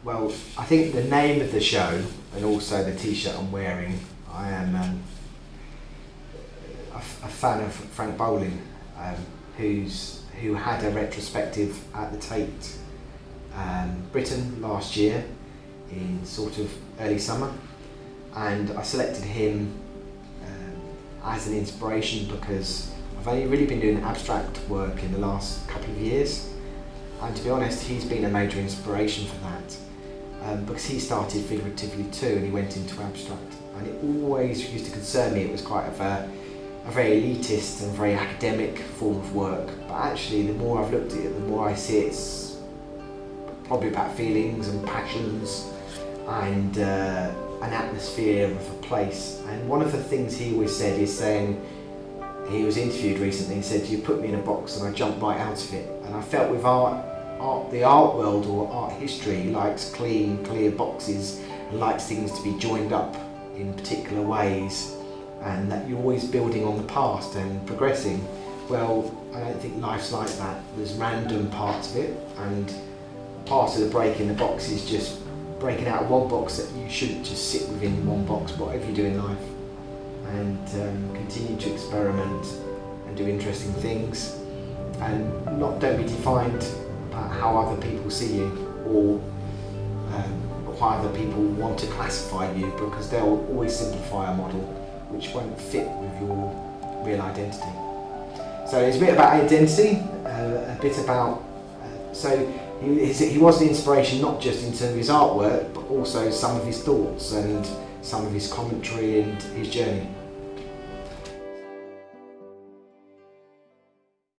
Well, I think the name of the show and also the t-shirt I'm wearing, I am a fan of Frank Bowling, who had a retrospective at the Tate Britain last year in sort of early summer, and I selected him as an inspiration because I've only really been doing abstract work in the last couple of years, and to be honest, he's been a major inspiration for that, because he started figuratively too and he went into abstract, and it always used to concern me. It was quite a very elitist and very academic form of work, but actually the more I've looked at it, the more I see it's probably about feelings and passions and an atmosphere of a place. And one of the things he always said is saying, he was interviewed recently and said, "You put me in a box and I jump right out of it." And I felt with art, the art world or art history likes clean, clear boxes and likes things to be joined up in particular ways, and that you're always building on the past and progressing. Well, I don't think life's like that. There's random parts of it, and part of the break in the box is just breaking out of one box, that you shouldn't just sit within one box, whatever you do in life, and continue to experiment and do interesting things, and don't be defined by how other people see you or how other people want to classify you, because they'll always simplify a model which won't fit with your real identity. So it's a bit about identity, a bit about, he was an inspiration not just in terms of his artwork, but also some of his thoughts and some of his commentary and his journey.